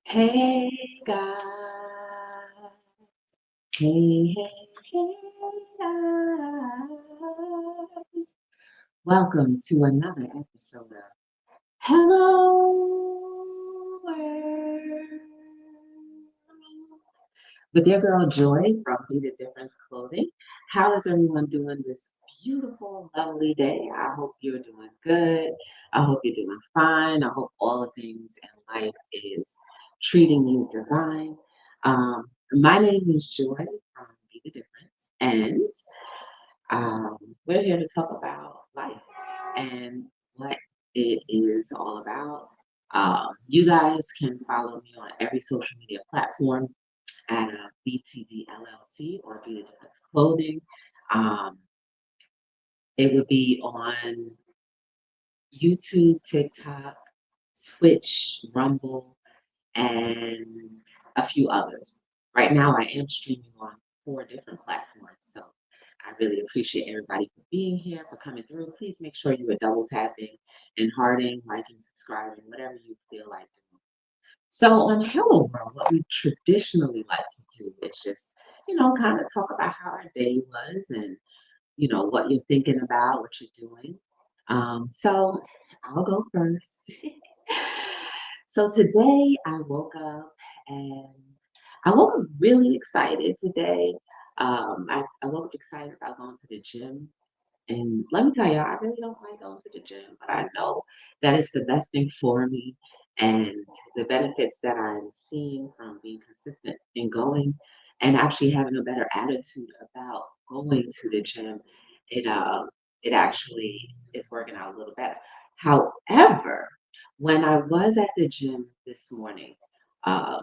Hey guys, hey guys. Welcome to another episode of Hello World with your girl Joy from Be the Difference Clothing. How is everyone doing this beautiful, lovely day? I hope you're doing good. I hope you're doing fine. I hope all the things in life is treating you divine. My name is Joy from Be the Difference, and we're here to talk about life and what it is all about. You guys can follow me on every social media platform at btdllc or Be the Difference Clothing. Um, it would be on YouTube, TikTok, Twitch, Rumble, and a few others. Right now, I am streaming on 4 different platforms, so I really appreciate everybody for being here, for coming through. Please make sure you are double tapping and hearting, liking, subscribing, whatever you feel like doing. So on Hello World, what we traditionally like to do is just, kind of talk about how our day was and, what you're thinking about, what you're doing. So I'll go first. So today I woke up and I woke up really excited today. I woke up excited about going to the gym. And let me tell you, I really don't like going to the gym, but I know that it's the best thing for me. And the benefits that I'm seeing from being consistent in going and actually having a better attitude about going to the gym, it it actually is working out a little better. However, when I was at the gym this morning, uh,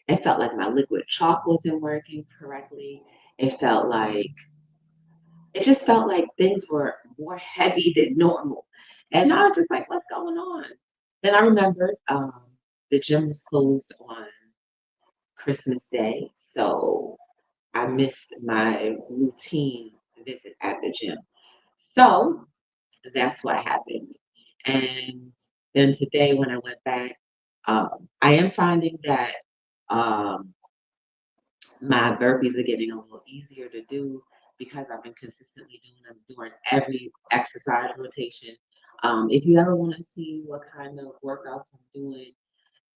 it felt like my liquid chalk wasn't working correctly. It felt like it just felt like things were more heavy than normal. And I was just like, what's going on? Then I remembered the gym was closed on Christmas Day. So I missed my routine visit at the gym. So that's what happened. And then today, when I went back, I am finding that um, my burpees are getting a little easier to do because I've been consistently doing them during every exercise rotation. If you ever want to see what kind of workouts I'm doing,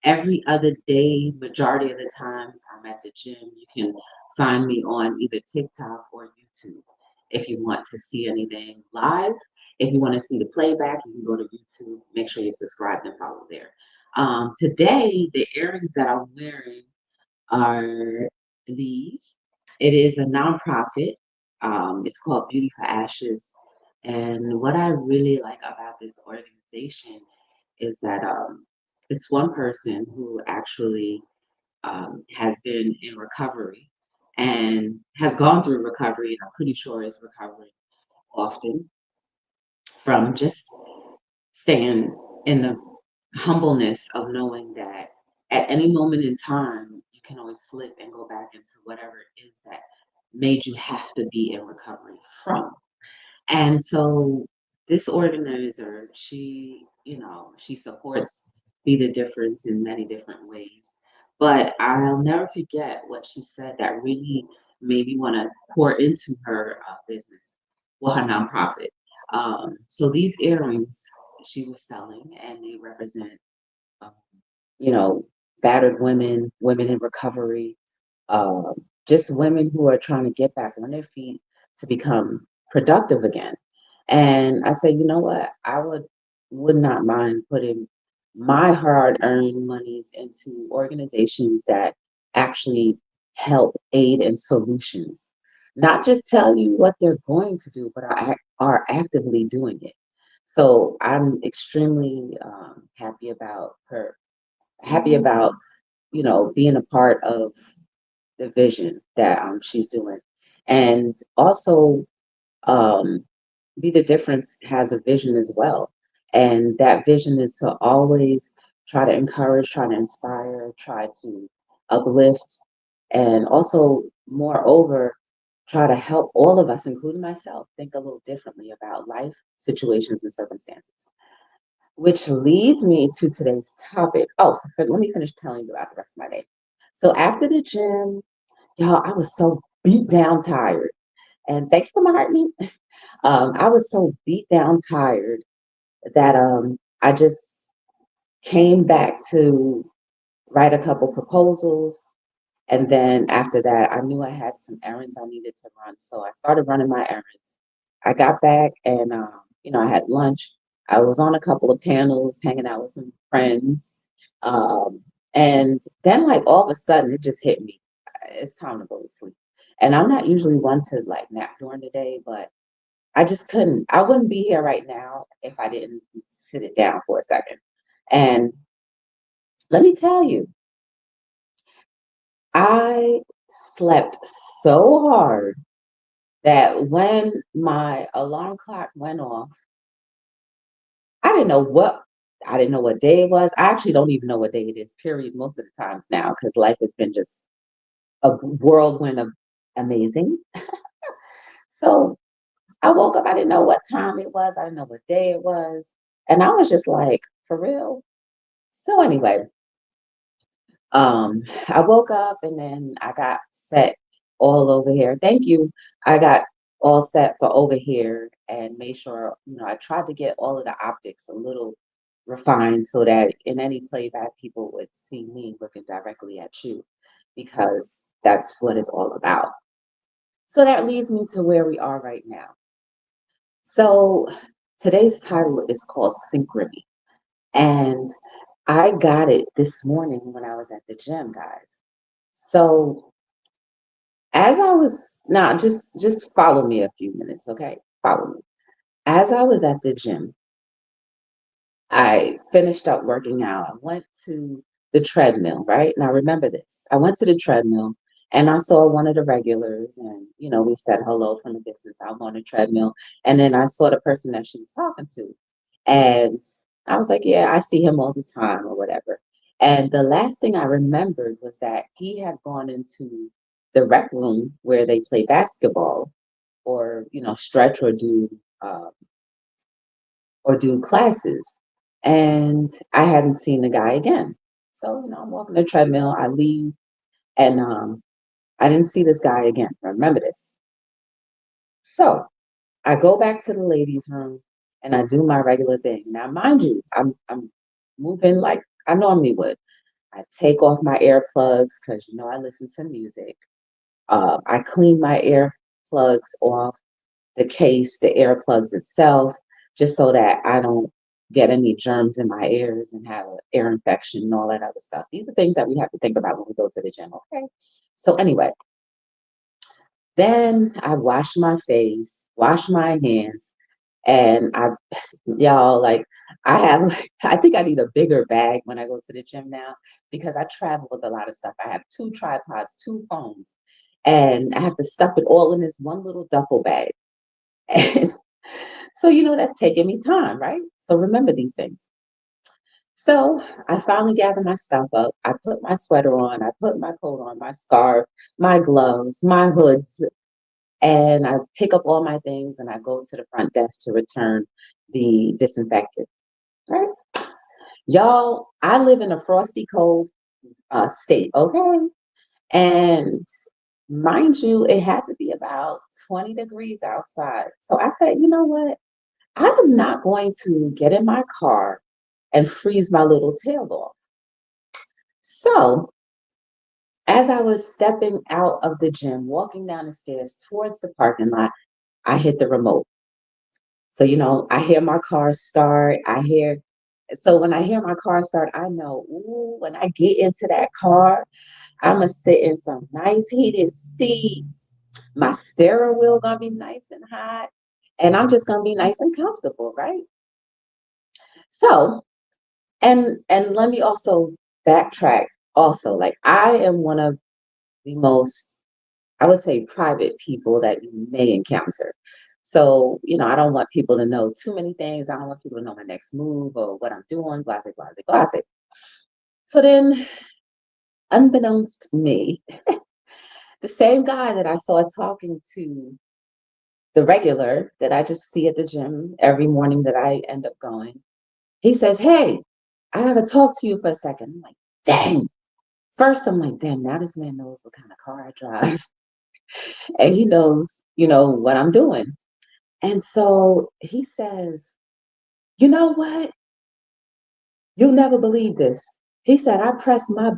every other day, majority of the times I'm at the gym, you can find me on either TikTok or YouTube. If you want to see anything live, if you want to see the playback, you can go to YouTube. Make sure you subscribe and follow there. Today, the earrings that I'm wearing are these. It is a nonprofit. It's called Beauty for Ashes. And what I really like about this organization is that it's one person who actually has been in recovery and has gone through recovery, and I'm pretty sure is recovering often from just staying in the humbleness of knowing that at any moment in time, you can always slip and go back into whatever it is that made you have to be in recovery from. And so this organizer, she supports Be the Difference in many different ways. But I'll never forget what she said that really made me want to pour into her business, well, her nonprofit. So these earrings she was selling, and they represent, um, you know, battered women, women in recovery, um, just women who are trying to get back on their feet to become productive again. And I said, you know what? I would not mind putting my hard-earned monies into organizations that actually help aid in solutions, not just tell you what they're going to do, but are actively doing it. So I'm extremely happy about being a part of the vision that she's doing. And also, um, Be the Difference has a vision as well. And that vision is to always try to encourage, try to inspire, try to uplift, and also, moreover, try to help all of us, including myself, think a little differently about life, situations, and circumstances. which leads me to today's topic. Oh, so let me finish telling you about the rest of my day. So after the gym, y'all, I was so beat down tired. And thank you for my heartbeat. I was so beat down tired that I just came back to write a couple proposals. And then after that, I knew I had some errands I needed to run. So I started running my errands. I got back and, I had lunch. I was on a couple of panels, hanging out with some friends. Um, and then, like, all of a sudden, it just hit me. It's time to go to sleep. And I'm not usually one to like nap during the day, but I just couldn't. I wouldn't be here right now if I didn't sit it down for a second. And let me tell you, I slept so hard that when my alarm clock went off, I didn't know what I didn't know what day it was. I actually don't even know what day it is, period, most of the times now, because life has been just a whirlwind of amazing. So I woke up, I didn't know what time it was, I didn't know what day it was. And I was just like, for real? So anyway, I woke up and then I got set all over here. Thank you. I got all set for over here and made sure, I tried to get all of the optics a little refined so that in any playback people would see me looking directly at you because that's what it's all about. So that leads me to where we are right now. So today's title is called Synchrony. And I got it this morning when I was at the gym, guys. So as I was now just follow me a few minutes, okay? Follow me. As I was at the gym, I finished up working out. I went to the treadmill, right? Now remember this. I went to the treadmill and I saw one of the regulars and we said hello from a distance. I'm on the treadmill. And then I saw the person that she was talking to. And I was like, yeah, I see him all the time or whatever. And the last thing I remembered was that he had gone into the rec room where they play basketball or, stretch uh, or do classes. And I hadn't seen the guy again. So, I'm walking the treadmill, I leave, and I didn't see this guy again. Remember this. So I go back to the ladies' room and I do my regular thing. Now, mind you, I'm moving like I normally would. I take off my earplugs because I listen to music. I clean my earplugs off the case, the earplugs itself, just so that I don't get any germs in my ears and have an ear infection and all that other stuff. These are things that we have to think about when we go to the gym, okay? So anyway, then I wash my face, wash my hands, and y'all, like, I have, like, I think I need a bigger bag when I go to the gym now because I travel with a lot of stuff. I have two tripods, two phones, and I have to stuff it all in this one little duffel bag. And so, that's taking me time, right? So remember these things. So I finally gather my stuff up. I put my sweater on, I put my coat on, my scarf, my gloves, my hoods, and I pick up all my things and I go to the front desk to return the disinfectant, right? Y'all, I live in a frosty cold state, okay? And mind you, it had to be about 20 degrees outside. So I said, you know what? I am not going to get in my car and freeze my little tail off. So, as I was stepping out of the gym, walking down the stairs towards the parking lot, I hit the remote. So, I hear my car start. So when I hear my car start, I know, ooh, when I get into that car, I'm going to sit in some nice heated seats. My steering wheel going to be nice and hot. And I'm just going to be nice and comfortable, right? So, and let me also backtrack also. Like I am one of the most, I would say, private people that you may encounter. So, I don't want people to know too many things. I don't want people to know my next move or what I'm doing, blah, blah, blah, blah. So then, unbeknownst to me, the same guy that I saw talking to the regular that I just see at the gym every morning that I end up going, He says, "Hey, I gotta talk to you for a second." I'm like, dang. First, I'm like, damn, now this man knows what kind of car I drive. And he knows, what I'm doing. And so he says, "You know what? You'll never believe this." He said, "I pressed my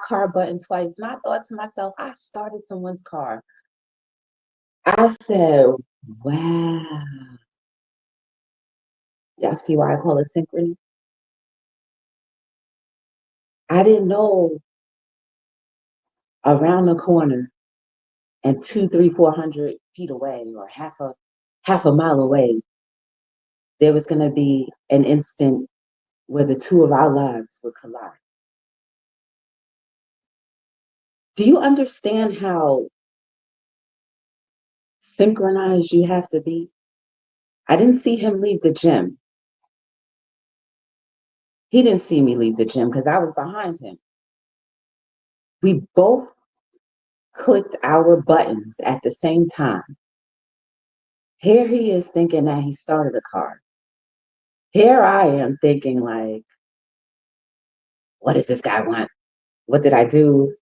car button twice, and I thought to myself, I started someone's car." I said, wow. Y'all see why I call it synchrony? I didn't know around the corner and two, three, 400 feet away, or half a mile away, there was going to be an instant where the two of our lives would collide. Do you understand how synchronized you have to be? I didn't see him leave the gym. He didn't see me leave the gym because I was behind him. We both clicked our buttons at the same time. Here he is thinking that he started a car. Here I am thinking, like, what does this guy want? What did I do?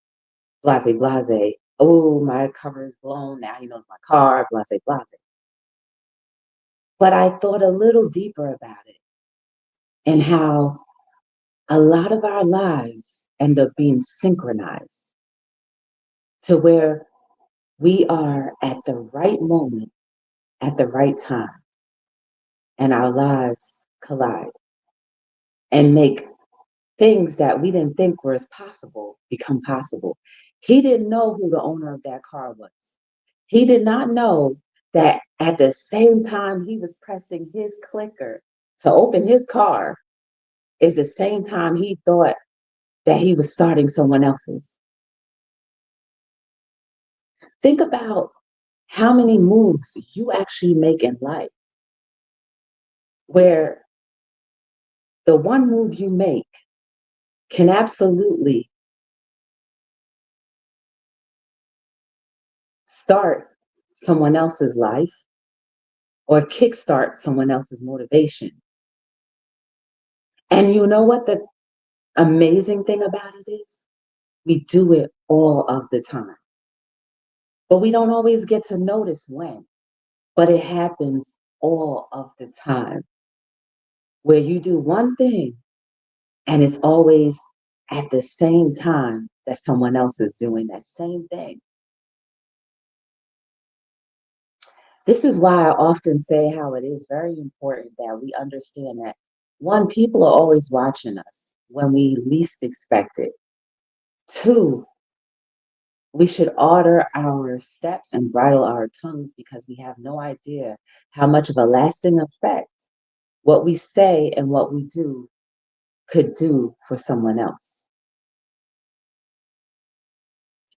Blase, blase. Oh, my cover is blown. Now he knows my car. Blase, blase. But I thought a little deeper about it and how a lot of our lives end up being synchronized to where we are at the right moment at the right time, and our lives collide and make things that we didn't think were as possible become possible. He didn't know who the owner of that car was. He did not know that at the same time he was pressing his clicker to open his car is the same time he thought that he was starting someone else's. Think about how many moves you actually make in life where the one move you make can absolutely start someone else's life or kickstart someone else's motivation. And you know what the amazing thing about it is? We do it all of the time, but we don't always get to notice when, but it happens all of the time where you do one thing and it's always at the same time that someone else is doing that same thing. This is why I often say how it is very important that we understand that one, people are always watching us when we least expect it. Two, we should order our steps and bridle our tongues because we have no idea how much of a lasting effect what we say and what we do could do for someone else.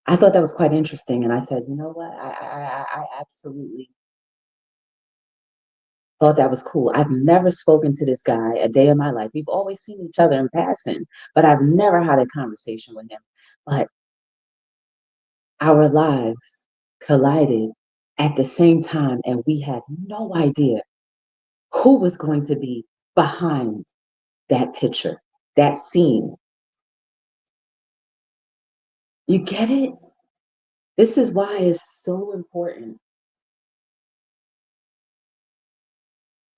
I thought that was quite interesting, and I said, you know what? I absolutely thought that was cool. I've never spoken to this guy a day in my life. We've always seen each other in passing, but I've never had a conversation with him. But our lives collided at the same time, and we had no idea who was going to be behind that picture, that scene. You get it? This is why it's so important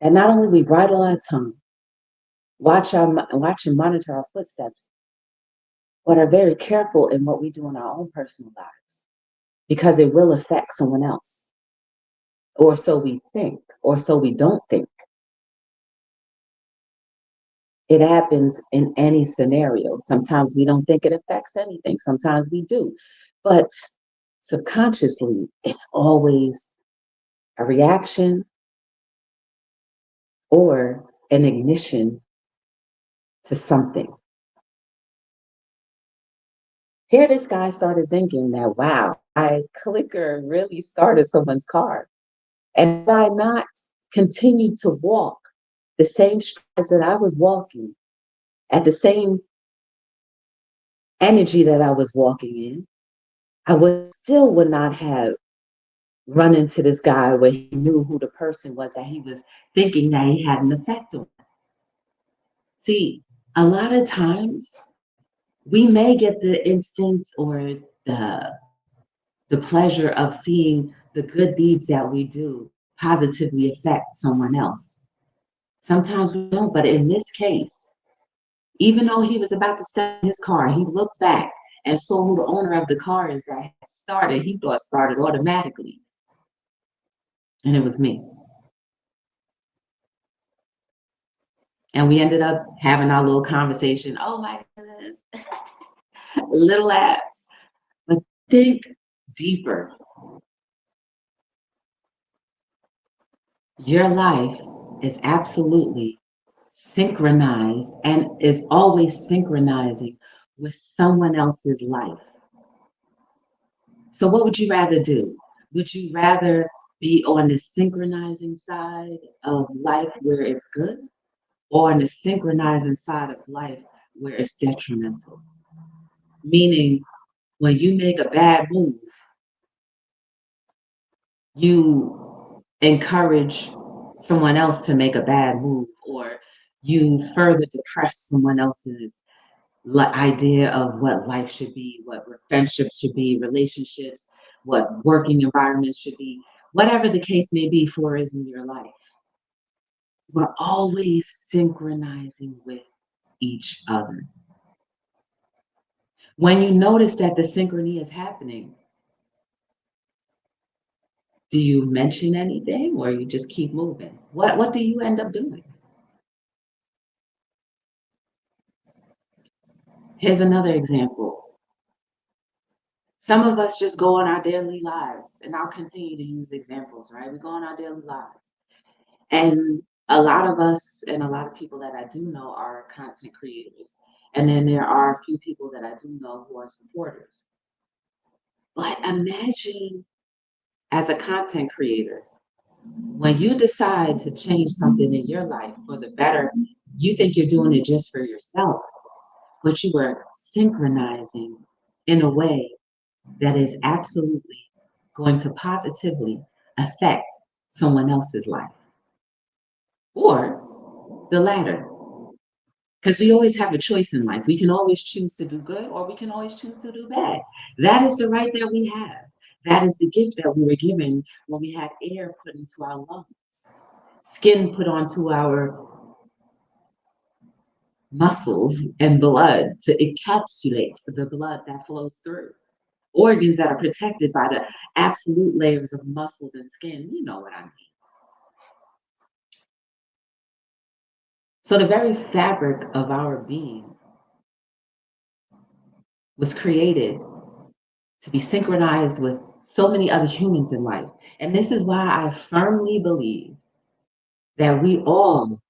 that not only we bridle our tongue, watch and monitor our footsteps, but are very careful in what we do in our own personal lives because it will affect someone else, or so we think, or so we don't think. It happens in any scenario. Sometimes we don't think it affects anything, sometimes we do. But subconsciously, it's always a reaction or an ignition to something. Here, this guy started thinking that, wow, my clicker really started someone's car. And I not continue to walk the same strides that I was walking, at the same energy that I was walking in, I would not have run into this guy where he knew who the person was that he was thinking that he had an effect on. See, a lot of times we may get the instance or the the pleasure of seeing the good deeds that we do positively affect someone else. Sometimes we don't, but in this case, even though he was about to step in his car, he looked back and saw who the owner of the car is that had started. He thought started automatically, and it was me. And we ended up having our little conversation. Oh my goodness, little laughs. But think deeper. Your life is absolutely synchronized and is always synchronizing with someone else's life. So, what would you rather do? Would you rather be on the synchronizing side of life where it's good, or on the synchronizing side of life where it's detrimental? Meaning, when you make a bad move, you encourage someone else to make a bad move, or you further depress someone else's idea of what life should be, what friendships should be, relationships, what working environments should be, whatever the case may be for is in your life. We're always synchronizing with each other. When you notice that the synchrony is happening, do you mention anything or you just keep moving? What do you end up doing? Here's another example. Some of us just go on our daily lives, and I'll continue to use examples, right? We go on our daily lives. And a lot of us and a lot of people that I do know are content creators. And then there are a few people that I do know who are supporters. But imagine as a content creator, when you decide to change something in your life for the better, you think you're doing it just for yourself, but you are synchronizing in a way that is absolutely going to positively affect someone else's life. Or the latter, because we always have a choice in life. We can always choose to do good or we can always choose to do bad. That is the right that we have. That is the gift that we were given when we had air put into our lungs, skin put onto our muscles, and blood to encapsulate the blood that flows through. Organs that are protected by the absolute layers of muscles and skin. You know what I mean. So the very fabric of our being was created to be synchronized with so many other humans in life. And this is why I firmly believe that we all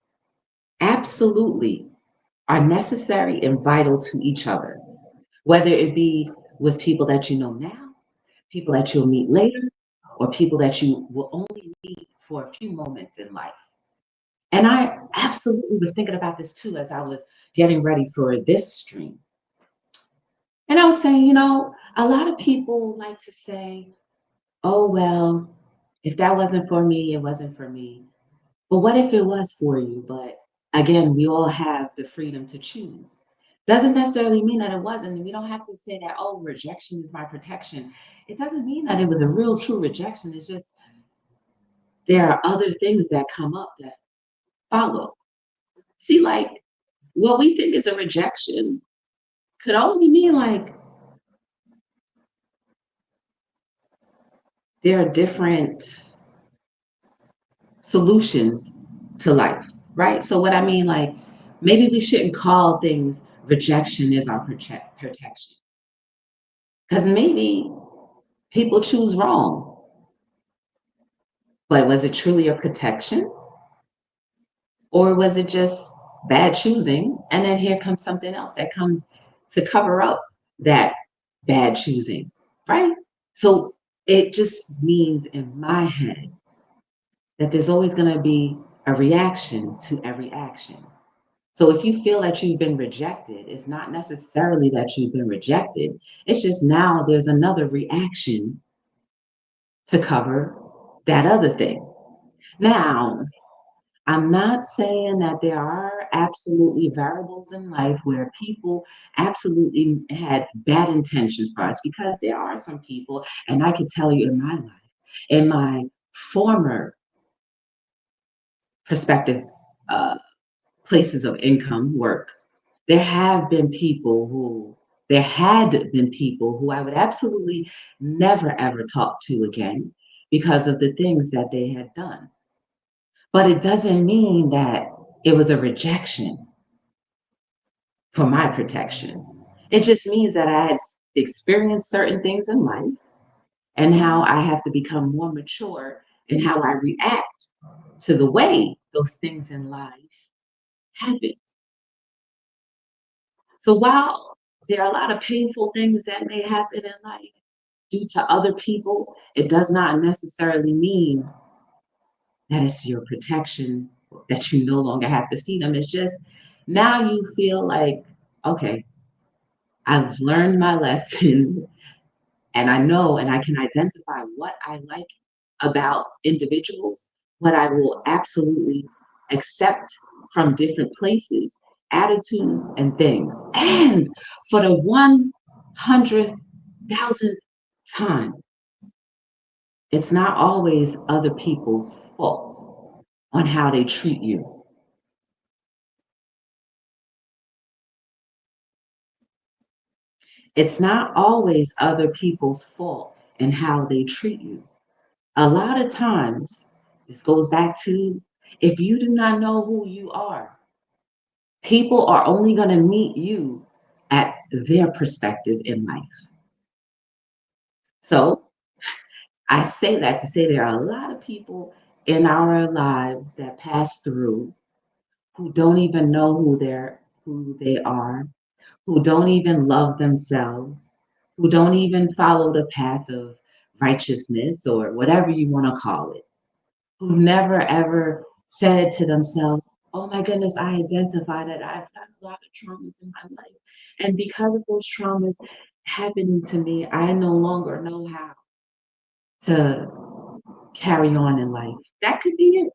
absolutely are necessary and vital to each other, whether it be with people that you know now, people that you'll meet later, or people that you will only meet for a few moments in life. And I absolutely was thinking about this too as I was getting ready for this stream. And I was saying, a lot of people like to say, oh, well, if that wasn't for me, it wasn't for me. But what if it was for you? But again, we all have the freedom to choose. Doesn't necessarily mean that it wasn't. We don't have to say that, oh, rejection is my protection. It doesn't mean that it was a real true rejection. It's just there are other things that come up that follow. See, like what we think is a rejection could only mean like there are different solutions to life, right? So what I mean, like maybe we shouldn't call things rejection as our protection, because maybe people choose wrong, but was it truly a protection, or was it just bad choosing? And then here comes something else that comes to cover up that bad choosing, right? So it just means in my head that there's always going to be a reaction to every action. So if you feel that you've been rejected, it's not necessarily that you've been rejected. It's just now there's another reaction to cover that other thing. Now, I'm not saying that there are absolutely variables in life where people absolutely had bad intentions for us, because there are some people, and I could tell you in my life, in my former prospective uh, places of income, work, there have been people who, there had been people who I would absolutely never ever talk to again because of the things that they had done. But it doesn't mean that it was a rejection for my protection. It just means that I had experienced certain things in life and how I have to become more mature in how I react to the way those things in life happen. So while there are a lot of painful things that may happen in life due to other people, it does not necessarily mean that it's your protection, that you no longer have to see them. It's just now you feel like, okay, I've learned my lesson and I know and I can identify what I like about individuals, what I will absolutely accept from different places, attitudes, and things. And for the 100,000th time, it's not always other people's fault on how they treat you. It's not always other people's fault and how they treat you. A lot of times, this goes back to, if you do not know who you are, people are only going to meet you at their perspective in life. So I say that to say there are a lot of people in our lives that pass through who don't even know who they are, who don't even love themselves, who don't even follow the path of righteousness or whatever you want to call it, who've never ever said to themselves, oh my goodness, I identify that I've had a lot of traumas in my life. And because of those traumas happening to me, I no longer know how to carry on in life. That could be it.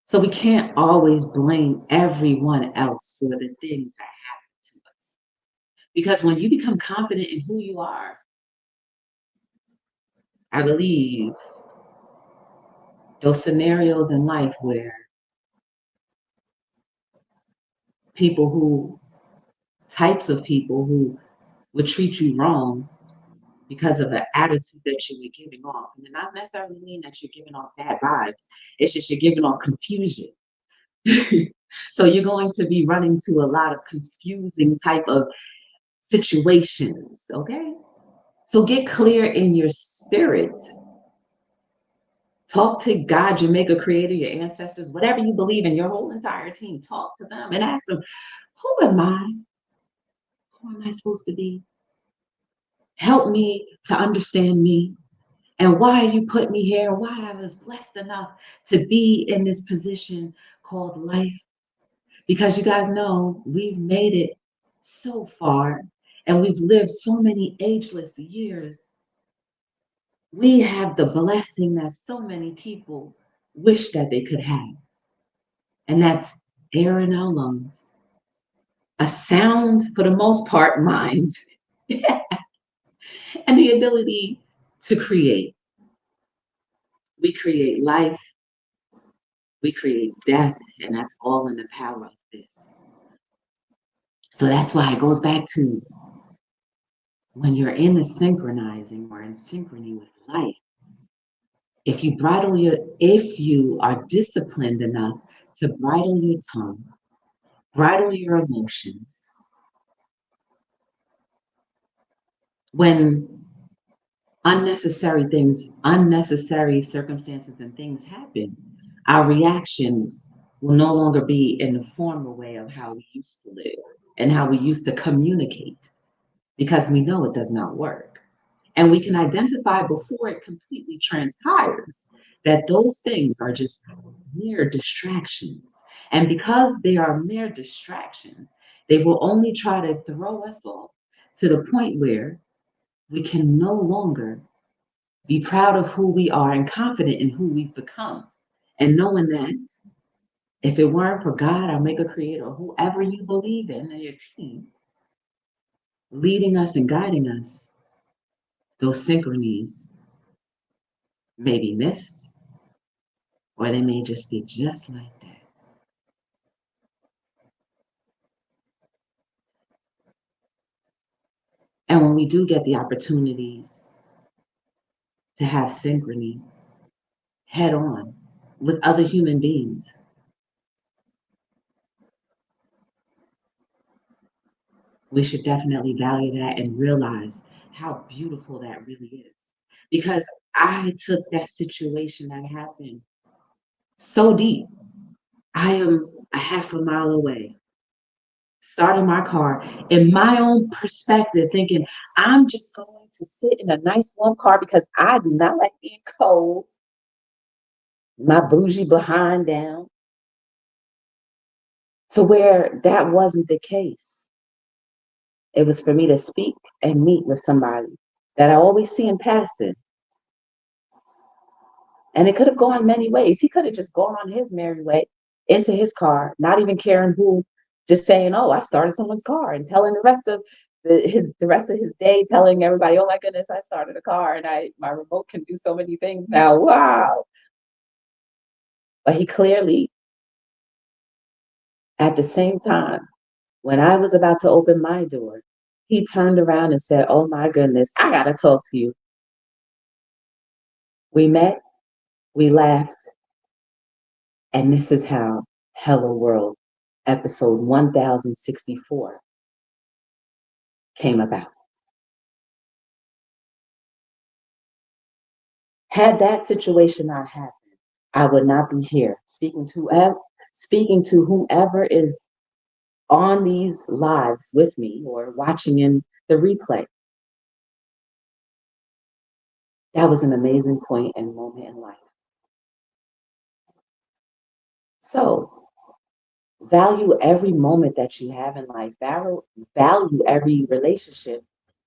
So we can't always blame everyone else for the things that happen to us. Because when you become confident in who you are, I believe those scenarios in life where people who, types of people who would treat you wrong because of the attitude that you were giving off. And it not necessarily mean that you're giving off bad vibes. It's just you're giving off confusion. So you're going to be running to a lot of confusing type of situations, okay? So get clear in your spirit. Talk to God, your maker, creator, your ancestors, whatever you believe in, your whole entire team. Talk to them and ask them, who am I? Who am I supposed to be? Help me to understand me and why you put me here, why I was blessed enough to be in this position called life. Because you guys know we've made it so far and we've lived so many ageless years. We have the blessing that so many people wish that they could have, and that's air in our lungs, a sound, for the most part, mind, and the ability to create. We create life, we create death, and that's all in the power of this. So that's why it goes back to, when you're in the synchronizing or in synchrony with life, if you are disciplined enough to bridle your tongue, bridle your emotions, when unnecessary circumstances and things happen, our reactions will no longer be in the former way of how we used to live and how we used to communicate, because we know it does not work. And we can identify before it completely transpires that those things are just mere distractions. And because they are mere distractions, they will only try to throw us off to the point where we can no longer Be proud of who we are and confident in who we've become. And knowing that if it weren't for God, our maker creator, or whoever you believe in your team, leading us and guiding us, those synchronies may be missed, or they may just be just like that. And when we do get the opportunities to have synchrony head on with other human beings, we should definitely value that and realize how beautiful that really is. Because I took that situation that happened so deep. I am a half a mile away, starting my car in my own perspective, thinking I'm just going to sit in a nice warm car because I do not like being cold, my bougie behind down, to where that wasn't the case. It was for me to speak and meet with somebody that I always see in passing. And it could have gone many ways. He could have just gone on his merry way into his car, not even caring who, just saying, "Oh, I started someone's car," and telling the rest of his day, telling everybody, "Oh my goodness, I started a car, and I my remote can do so many things now. Wow!" But he clearly, at the same time, when I was about to open my door, he turned around and said, "Oh my goodness, I gotta talk to you." We met, we laughed, and this is how Hello World episode 1064 came about. Had that situation not happened, I would not be here speaking to whomever is on these lives with me or watching in the replay. That was an amazing point and moment in life. So value every moment that you have in life. Value every relationship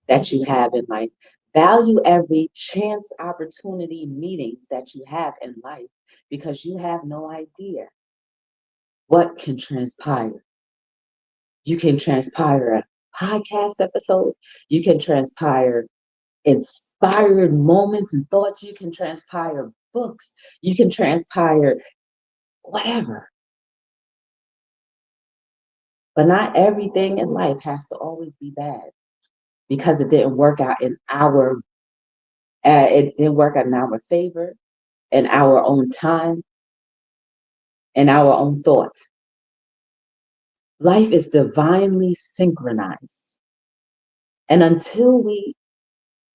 that you have in life. Value every chance opportunity meetings that you have in life because you have no idea what can transpire. You can transpire a podcast episode, you can transpire inspired moments and thoughts, you can transpire books, you can transpire whatever. But not everything in life has to always be bad because it didn't work out in our it didn't work out in our favor, in our own time, in our own thought. Life is divinely synchronized. And until we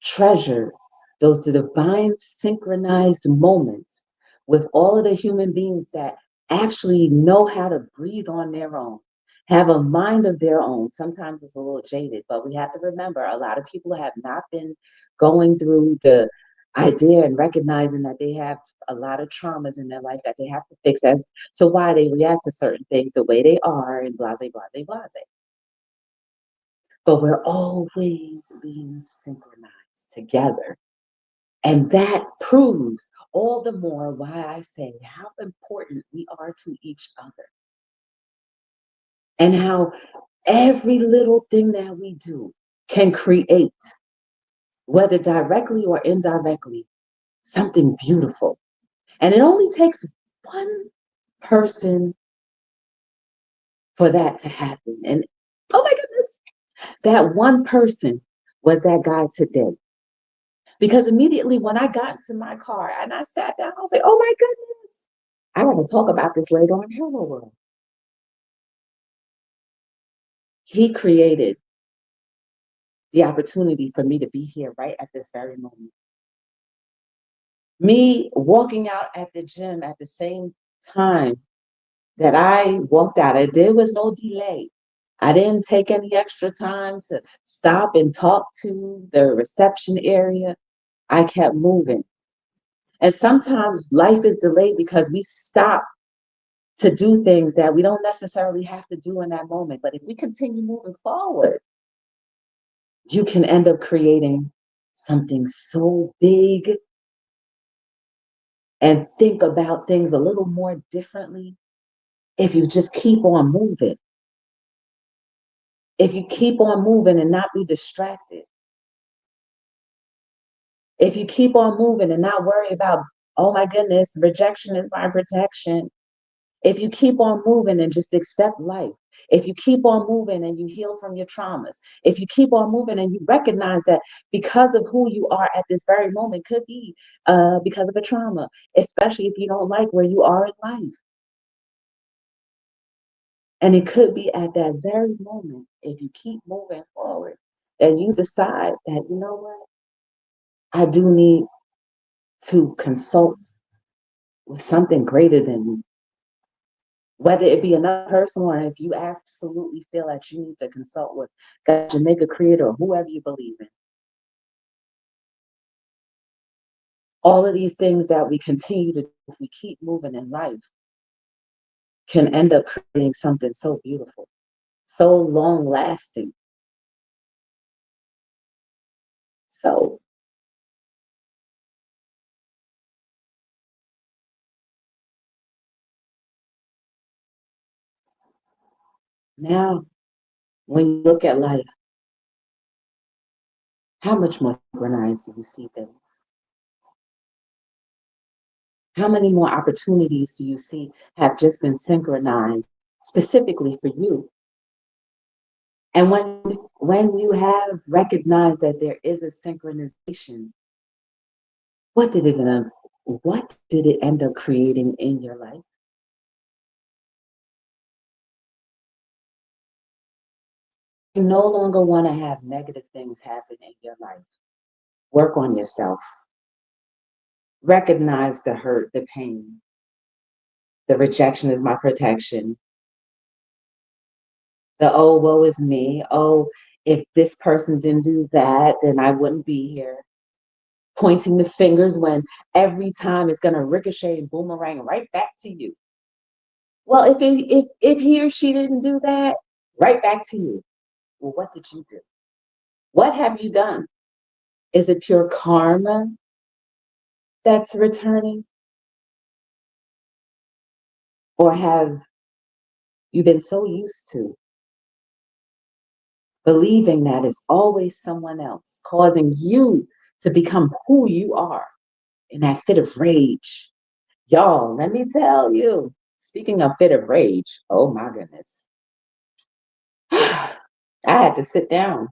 treasure those divine synchronized moments with all of the human beings that actually know how to breathe on their own, have a mind of their own. Sometimes it's a little jaded, but we have to remember a lot of people have not been going through the idea and recognizing that they have a lot of traumas in their life that they have to fix as to why they react to certain things the way they are and blase, blase, blase. But we're always being synchronized together. And that proves all the more why I say how important we are to each other and how every little thing that we do can create, whether directly or indirectly, something beautiful. And it only takes one person for that to happen. And oh my goodness, that one person was that guy today. Because immediately when I got into my car and I sat down, I was like, oh my goodness, I want to talk about this later on Hello World. He created the opportunity for me to be here right at this very moment. Me walking out at the gym at the same time that I walked out, and there was no delay. I didn't take any extra time to stop and talk to the reception area. I kept moving. And sometimes life is delayed because we stop to do things that we don't necessarily have to do in that moment. But if we continue moving forward, you can end up creating something so big and think about things a little more differently if you just keep on moving. If you keep on moving and not be distracted. If you keep on moving and not worry about, oh my goodness, rejection is my protection. If you keep on moving and just accept life, if you keep on moving and you heal from your traumas, if you keep on moving and you recognize that because of who you are at this very moment could be because of a trauma, especially if you don't like where you are in life. And it could be at that very moment, if you keep moving forward, that you decide that, you know what, I do need to consult with something greater than me. Whether it be another person or if you absolutely feel that you need to consult with God, Jamaica creator, or whoever you believe in. All of these things that we continue to do, if we keep moving in life, can end up creating something so beautiful, so long lasting. So now, when you look at life, how much more synchronized do you see things? How many more opportunities do you see have just been synchronized specifically for you? And when you have recognized that there is a synchronization, what did it what did it end up creating in your life? You no longer want to have negative things happen in your life. Work on yourself. Recognize the hurt, the pain. The rejection is my protection. The oh, woe is me. Oh, if this person didn't do that, then I wouldn't be here. Pointing the fingers when every time it's going to ricochet and boomerang right back to you. Well, if he or she didn't do that, right back to you. Well, what did you do? What have you done? Is it pure karma that's returning? Or have you been so used to believing that it's always someone else causing you to become who you are in that fit of rage? Y'all, let me tell you, speaking of fit of rage, oh my goodness. I had to sit down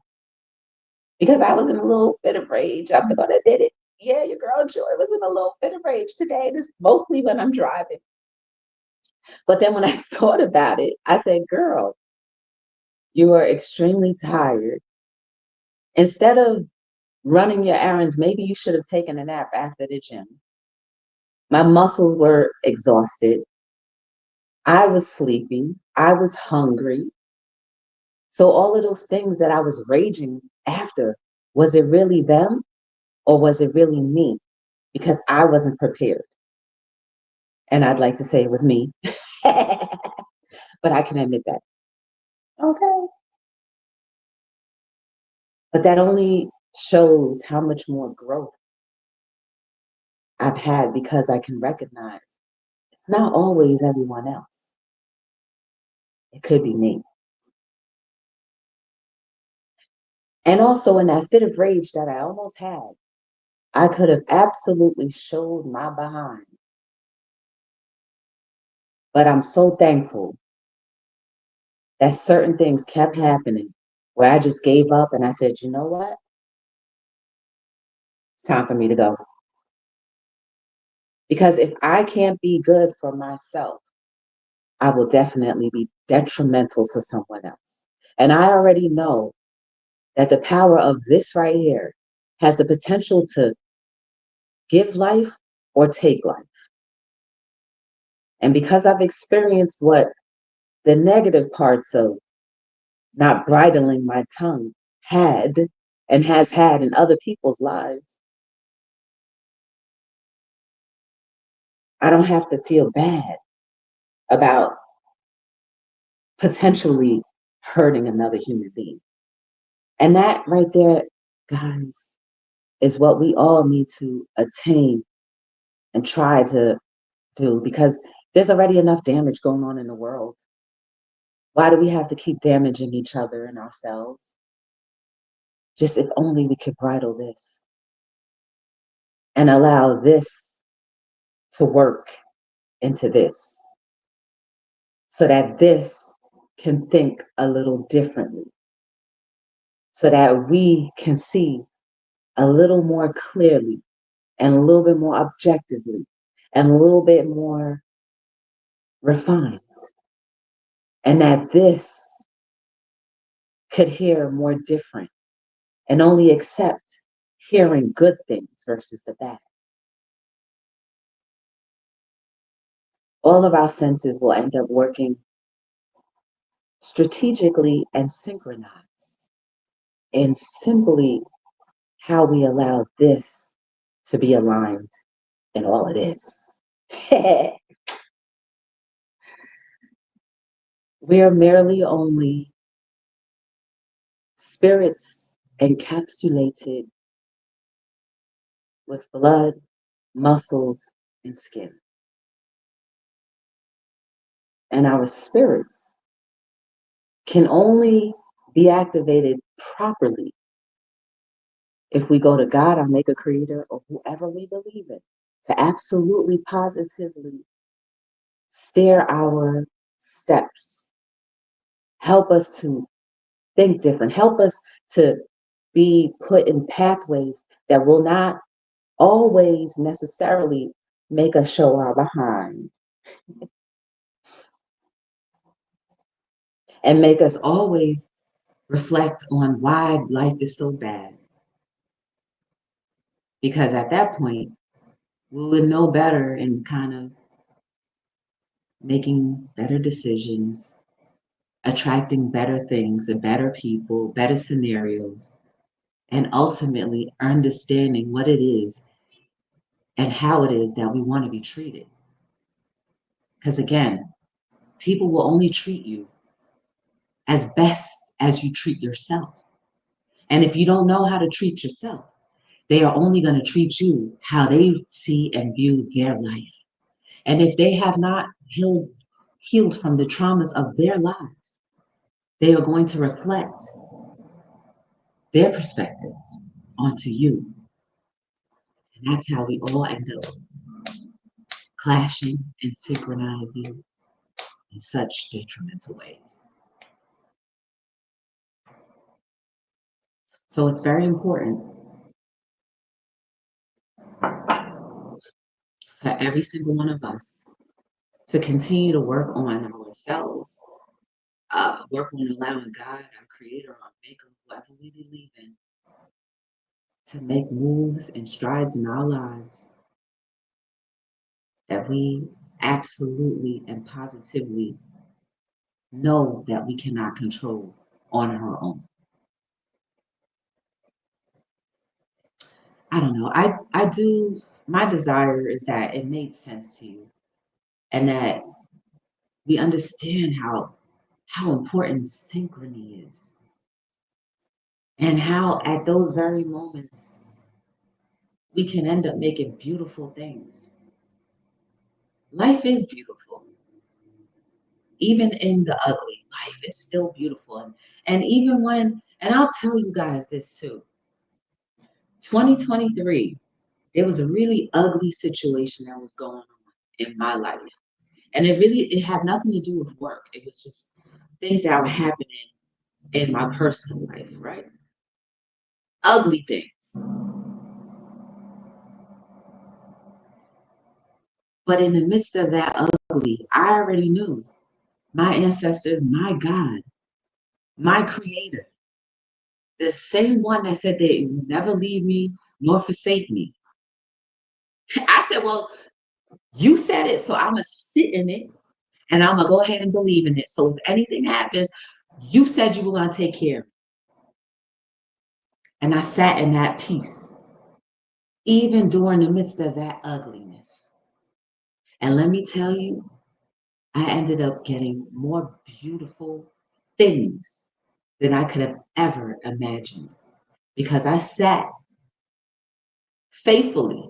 because I was in a little fit of rage. I'm gonna admit it. Yeah, your girl Joy was in a little fit of rage today. This mostly when I'm driving. But then when I thought about it, I said, girl, you are extremely tired. Instead of running your errands, maybe you should have taken a nap after the gym. My muscles were exhausted. I was sleepy. I was hungry. So all of those things that I was raging after, was it really them or was it really me? Because I wasn't prepared. And I'd like to say it was me, but I can admit that. Okay. But that only shows how much more growth I've had because I can recognize it's not always everyone else. It could be me. And also in that fit of rage that I almost had, I could have absolutely showed my behind. But I'm so thankful that certain things kept happening where I just gave up and I said, you know what? It's time for me to go. Because if I can't be good for myself, I will definitely be detrimental to someone else. And I already know that the power of this right here has the potential to give life or take life. And because I've experienced what the negative parts of not bridling my tongue had and has had in other people's lives, I don't have to feel bad about potentially hurting another human being. And that right there, guys, is what we all need to attain and try to do, because there's already enough damage going on in the world. Why do we have to keep damaging each other and ourselves? Just if only we could bridle this and allow this to work into this so that this can think a little differently, so that we can see a little more clearly and a little bit more objectively and a little bit more refined, and that this could hear more different and only accept hearing good things versus the bad. All of our senses will end up working strategically and synchronized in simply how we allow this to be aligned in all it is. We are merely only spirits encapsulated with blood, muscles, and skin. And our spirits can only be activated properly if we go to God, our maker creator, or whoever we believe in, to absolutely positively steer our steps, help us to think different, help us to be put in pathways that will not always necessarily make us show our behind and make us always reflect on why life is so bad. Because at that point, we would know better and kind of making better decisions, attracting better things and better people, better scenarios, and ultimately understanding what it is and how it is that we want to be treated. Because again, people will only treat you as best as you treat yourself. And if you don't know how to treat yourself, they are only going to treat you how they see and view their life. And if they have not healed from the traumas of their lives, they are going to reflect their perspectives onto you. And that's how we all end up clashing and synchronizing in such detrimental ways. So it's very important for every single one of us to continue to work on ourselves, work on allowing God, our creator, our maker, whoever we believe in, to make moves and strides in our lives that we absolutely and positively know that we cannot control on our own. I don't know. I do. My desire is that it made sense to you, and that we understand how important synchrony is, and how at those very moments we can end up making beautiful things. Life is beautiful, even in the ugly. Life is still beautiful, and even when, and I'll tell you guys this too. 2023, there was a really ugly situation that was going on in my life. And it had nothing to do with work. It was just things that were happening in my personal life, right? Ugly things. But in the midst of that ugly, I already knew my ancestors, my God, my creator, the same one that said they would never leave me nor forsake me. I said, well, you said it, so I'm going to sit in it and I'm going to go ahead and believe in it. So if anything happens, you said you were going to take care of it. And I sat in that peace, even during the midst of that ugliness. And let me tell you, I ended up getting more beautiful things than I could have ever imagined, because I sat faithfully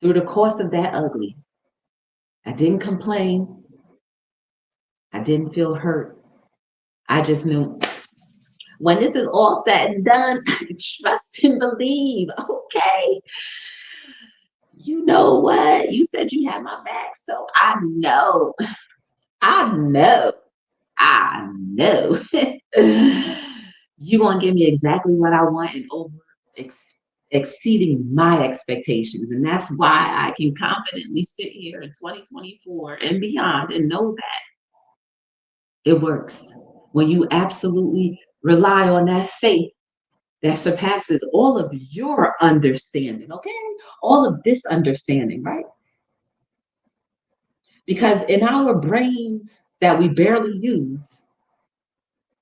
Through the course of that ugly, I didn't complain. I didn't feel hurt. I just knew when this is all said and done, I trust and believe. Okay, you know what? You said you had my back, so I know. I know. I know. You gonna give me exactly what I want and over ex- exceeding my expectations. And that's why I can confidently sit here in 2024 and beyond and know that it works. When you absolutely rely on that faith that surpasses all of your understanding, okay? All of this understanding, right? Because in our brains that we barely use,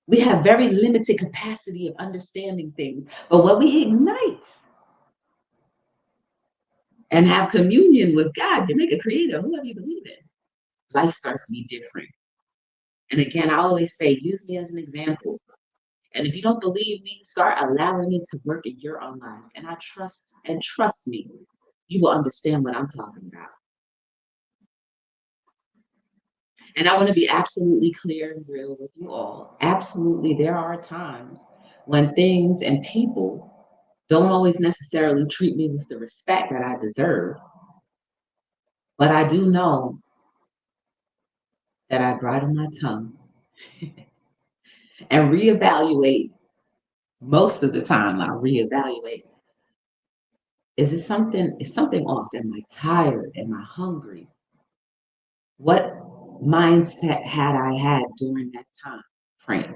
we have very limited capacity of understanding things. But when we ignite and have communion with God, you make a creator, whoever you believe in, life starts to be different. And again, I always say, use me as an example. And if you don't believe me, start allowing me to work in your own life. And I trust me, you will understand what I'm talking about. And I want to be absolutely clear and real with you all. Absolutely, there are times when things and people don't always necessarily treat me with the respect that I deserve. But I do know that I bridle my tongue and reevaluate. Most of the time, I reevaluate. Is something off? Am I tired? Am I hungry? What mindset had I had during that time frame?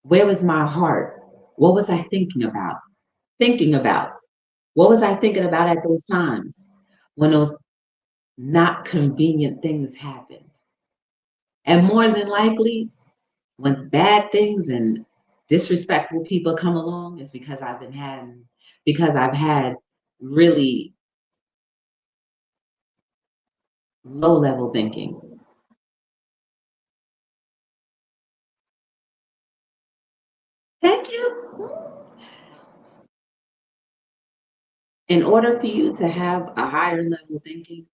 Where was my heart? What was I thinking about? Thinking about. What was I thinking about at those times when those not convenient things happened? And more than likely, when bad things and disrespectful people come along, it's because I've had really low level thinking. Thank you. In order for you to have a higher level thinking,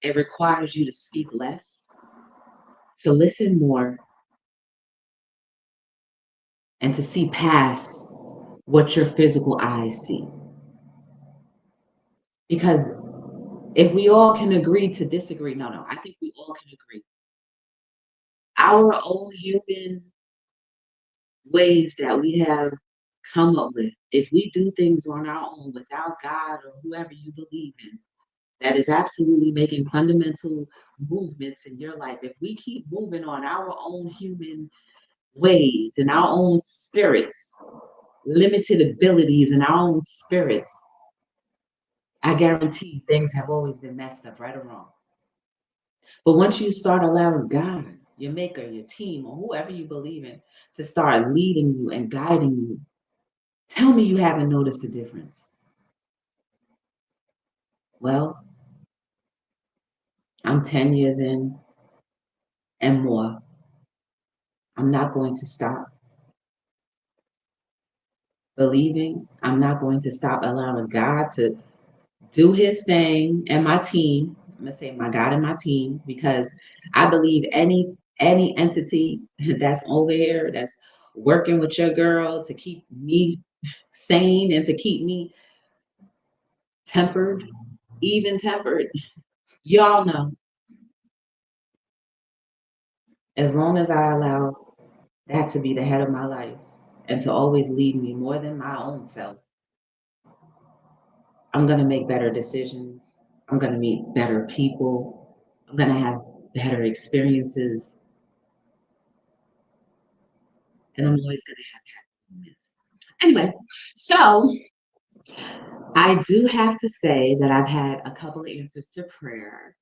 it requires you to speak less, to listen more, and to see past what your physical eyes see. Because if we all can agree to disagree, no, I think we all can agree. Our own human ways that we have come up with, if we do things on our own without God or whoever you believe in, that is absolutely making fundamental movements in your life. If we keep moving on our own human ways and our own spirits, limited abilities and our own spirits, I guarantee things have always been messed up, right or wrong. But once you start allowing God, your maker, your team, or whoever you believe in, to start leading you and guiding you, tell me you haven't noticed a difference. Well, I'm 10 years in and more. I'm not going to stop believing. I'm not going to stop allowing God to do his thing and my team. I'm gonna say my God and my team because I believe any entity that's over here that's working with your girl to keep me sane and to keep me tempered, even tempered. Y'all know, as long as I allow that to be the head of my life and to always lead me more than my own self, I'm gonna make better decisions. I'm gonna meet better people. I'm gonna have better experiences, and I'm always gonna have happiness. Anyway, so I do have to say that I've had a couple of answers to prayer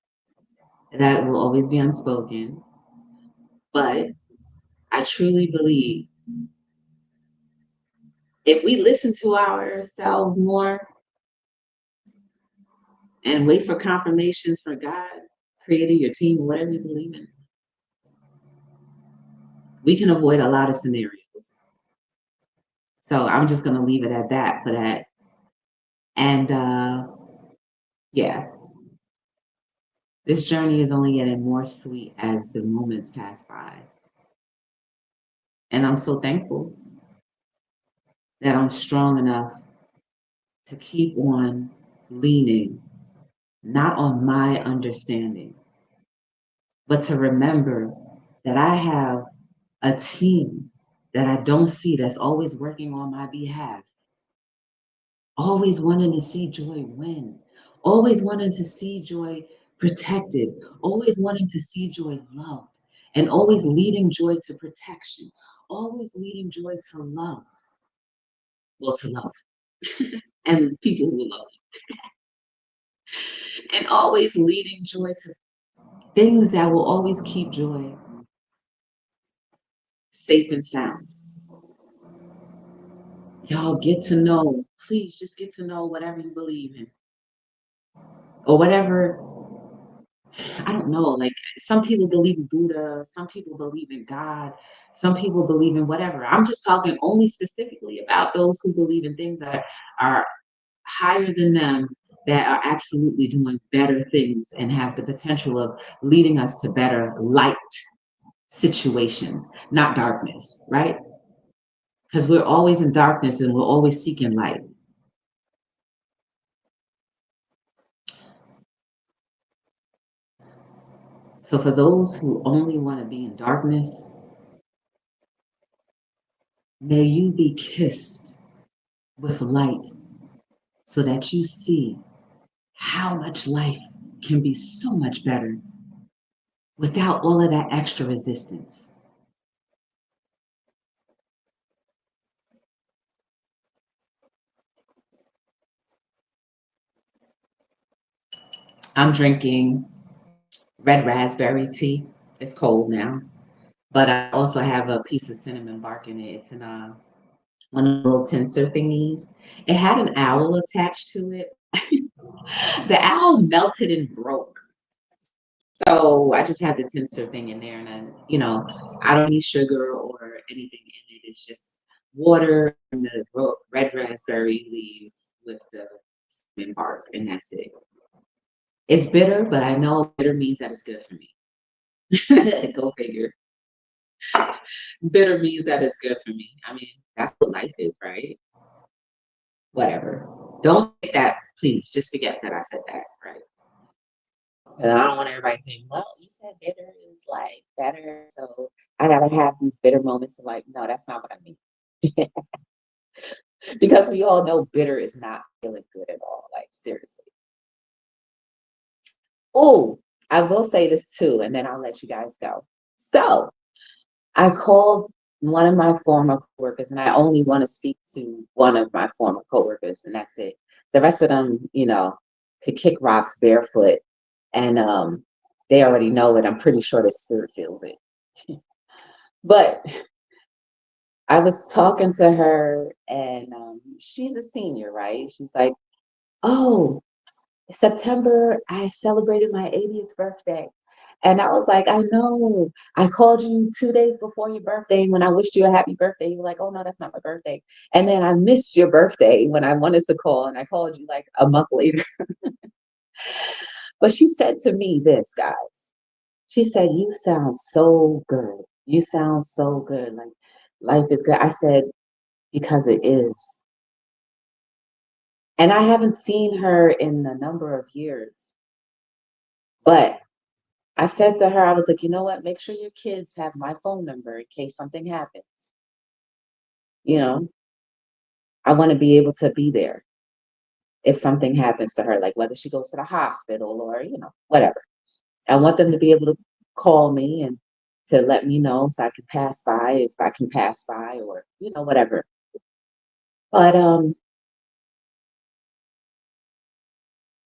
that will always be unspoken, but I truly believe if we listen to ourselves more and wait for confirmations from God, creator, your team, whatever you believe in, we can avoid a lot of scenarios. So I'm just going to leave it at that for that. And yeah, this journey is only getting more sweet as the moments pass by. And I'm so thankful that I'm strong enough to keep on leaning, not on my understanding, but to remember that I have a team that I don't see that's always working on my behalf, always wanting to see Joy win, always wanting to see Joy protected, always wanting to see Joy loved, and always leading Joy to protection, always leading Joy to love, well, to love, and people who love, and always leading Joy to things that will always keep Joy safe and sound. Y'all get to know, please just get to know whatever you believe in or whatever. I don't know, like some people believe in Buddha, some people believe in God, some people believe in whatever. I'm just talking only specifically about those who believe in things that are higher than them, that are absolutely doing better things and have the potential of leading us to better light situations, not darkness, right? Because we're always in darkness and we're always seeking light. So for those who only want to be in darkness, may you be kissed with light so that you see how much life can be so much better without all of that extra resistance. I'm drinking red raspberry tea. It's cold now, but I also have a piece of cinnamon bark in it. It's in one of the little tincture thingies. It had an owl attached to it. The owl melted and broke. So I just have the tincture thing in there, and then I don't need sugar or anything in it. It's just water and the red raspberry leaves with the cinnamon bark, and that's it. It's bitter, but I know bitter means that it's good for me. Go figure. Bitter means that it's good for me. I mean, that's what life is, right? Whatever. Don't take that, please. Just forget that I said that, right? And I don't want everybody saying, well, you said bitter is like better. So I gotta have these bitter moments of like, no, that's not what I mean. Because we all know bitter is not feeling good at all. Like seriously. Oh, I will say this too, and then I'll let you guys go. So I called one of my former coworkers, and I only want to speak to one of my former coworkers, and that's it. The rest of them, could kick rocks barefoot, and they already know it. I'm pretty sure the spirit feels it. But I was talking to her, and she's a senior, right? She's like, "Oh, September, I celebrated my 80th birthday." And I was like, I know. I called you 2 days before your birthday. And when I wished you a happy birthday, you were like, oh, no, that's not my birthday. And then I missed your birthday when I wanted to call. And I called you like a month later. But she said to me this, guys. She said, you sound so good. You sound so good. Like life is good. I said, because it is. And I haven't seen her in a number of years. But I said to her, I was like, you know what? Make sure your kids have my phone number in case something happens. You know, I want to be able to be there if something happens to her, like whether she goes to the hospital or, whatever. I want them to be able to call me and to let me know so I can pass by if I can pass by or, whatever. But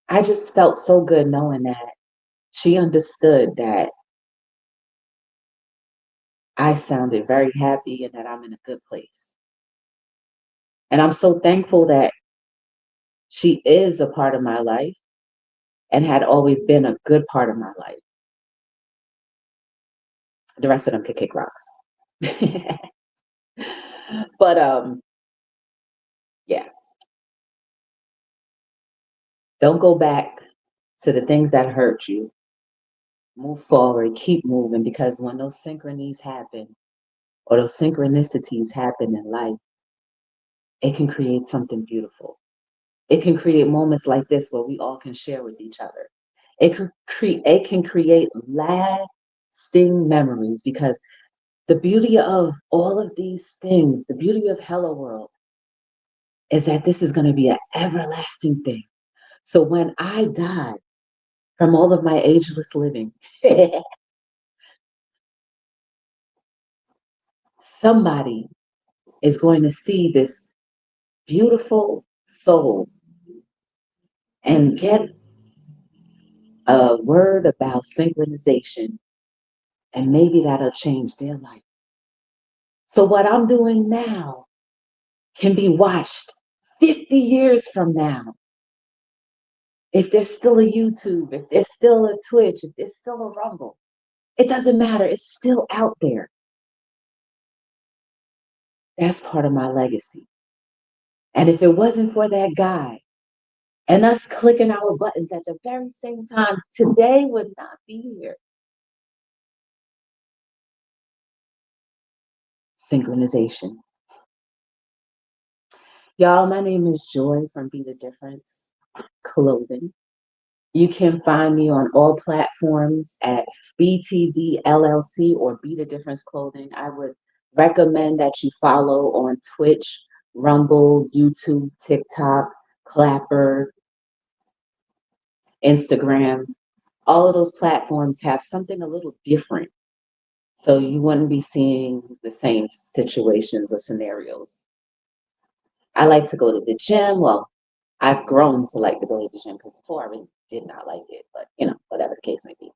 I just felt so good knowing that she understood that I sounded very happy and that I'm in a good place. And I'm so thankful that she is a part of my life and had always been a good part of my life. The rest of them could kick rocks. But yeah. Don't go back to the things that hurt you. Move forward, keep moving, because when those synchronies happen or those synchronicities happen in life, it can create something beautiful. It can create moments like this where we all can share with each other. It can create lasting memories, because the beauty of all of these things, the beauty of Hello World, is that this is going to be an everlasting thing. So when I die from all of my ageless living, somebody is going to see this beautiful soul and get a word about synchronization, and maybe that'll change their life. So what I'm doing now can be watched 50 years from now. If there's still a YouTube, if there's still a Twitch, if there's still a Rumble, it doesn't matter. It's still out there. That's part of my legacy. And if it wasn't for that guy and us clicking our buttons at the very same time, today would not be here. Synchronization. Y'all, my name is Joy from Be the Difference Clothing. You can find me on all platforms at btdllc or Be the Difference Clothing. I would recommend that you follow on Twitch, Rumble, YouTube, TikTok, Clapper, Instagram. All of those platforms have something a little different. So you wouldn't be seeing the same situations or scenarios. I like to go to the gym. Well, I've grown to like to go to the gym, because before I really did not like it, but whatever the case may be.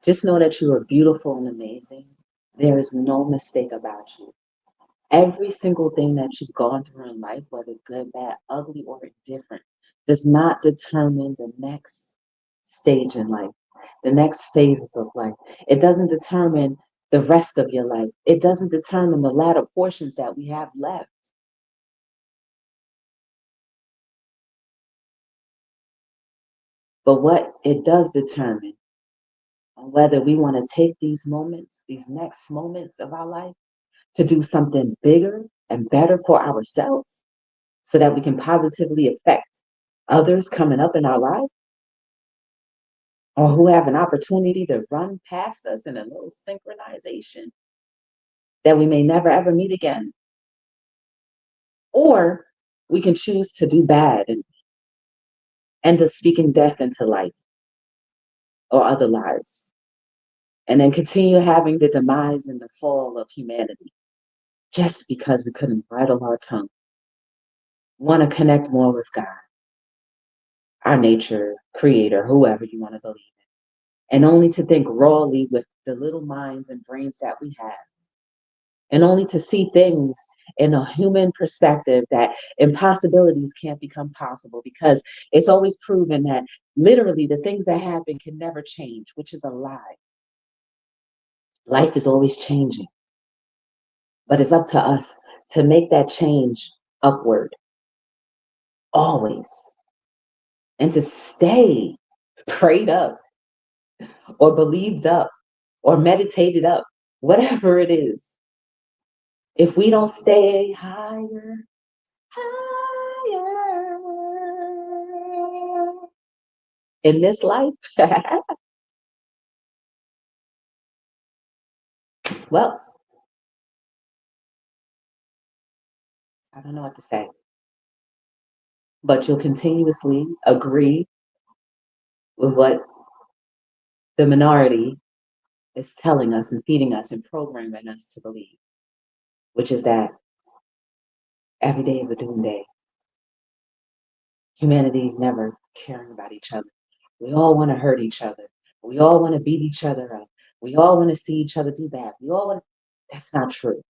Just know that you are beautiful and amazing. There is no mistake about you. Every single thing that you've gone through in life, whether good, bad, ugly, or indifferent, does not determine the next stage in life, the next phases of life. It doesn't determine the rest of your life. It doesn't determine the latter portions that we have left. But what it does determine on whether we want to take these moments, these next moments of our life, to do something bigger and better for ourselves, so that we can positively affect others coming up in our life, or who have an opportunity to run past us in a little synchronization that we may never ever meet again. Or we can choose to do bad and end up speaking death into life or other lives, and then continue having the demise and the fall of humanity just because we couldn't bridle our tongue. Want to connect more with God, our nature, creator, whoever you want to believe in, and only to think rawly with the little minds and brains that we have, and only to see things in a human perspective, that impossibilities can't become possible, because it's always proven that literally the things that happen can never change, which is a lie. Life is always changing, but it's up to us to make that change upward always, and to stay prayed up or believed up or meditated up, whatever it is. If we don't stay higher, higher in this life, well, I don't know what to say, but you'll continuously agree with what the minority is telling us and feeding us and programming us to believe, which is that every day is a doom day. Humanity's never caring about each other. We all want to hurt each other. We all want to beat each other up. We all want to see each other do bad. We all want to... That's not true.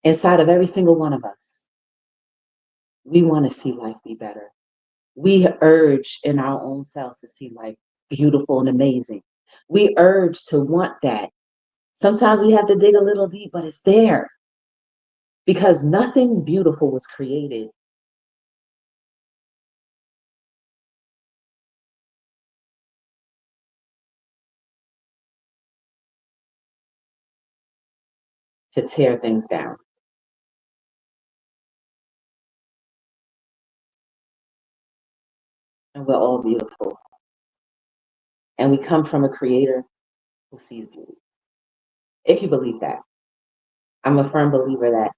Inside of every single one of us, we want to see life be better. We urge in our own selves to see life beautiful and amazing. We urge to want that. Sometimes we have to dig a little deep, but it's there, because nothing beautiful was created to tear things down. And we're all beautiful. And we come from a creator who sees beauty. If you believe that, I'm a firm believer that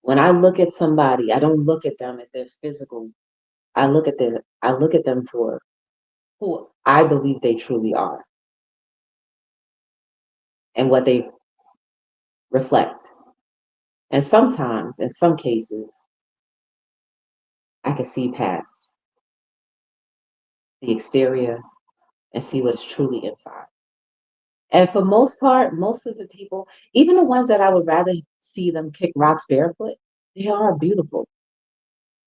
when I look at somebody, I don't look at them as their physical. I look at them for who I believe they truly are and what they reflect. And sometimes, in some cases, I can see past the exterior and see what is truly inside. And for most part, most of the people, even the ones that I would rather see them kick rocks barefoot, they are beautiful,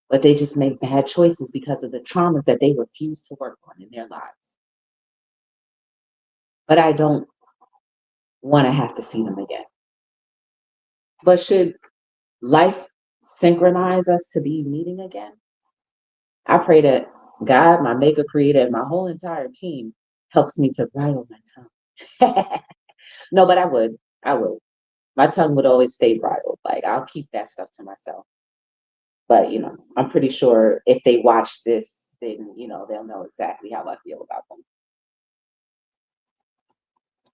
but they just make bad choices because of the traumas that they refuse to work on in their lives. But I don't want to have to see them again. But should life synchronize us to be meeting again? I pray that God, my maker, creator, and my whole entire team helps me to bridle my tongue. No, but I would. I would. My tongue would always stay bridled. Like I'll keep that stuff to myself. But I'm pretty sure if they watch this, then they'll know exactly how I feel about them.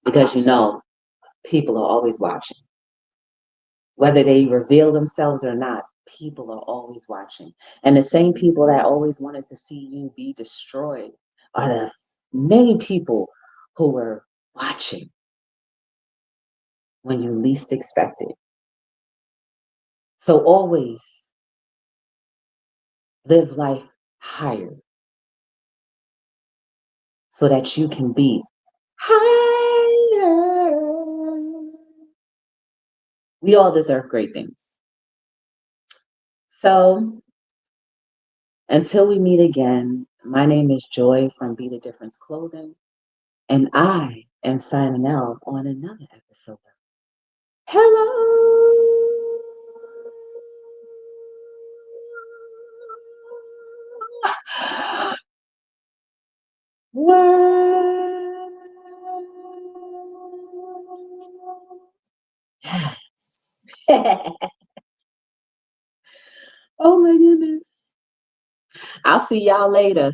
Because people are always watching. Whether they reveal themselves or not, people are always watching. And the same people that always wanted to see you be destroyed are the many people who were watching when you least expect it. So always live life higher so that you can be higher. We all deserve great things. So until we meet again, my name is Joy from Be the Difference Clothing, and I am signing out on another episode. Hello. World. Yes. Oh my goodness. I'll see y'all later.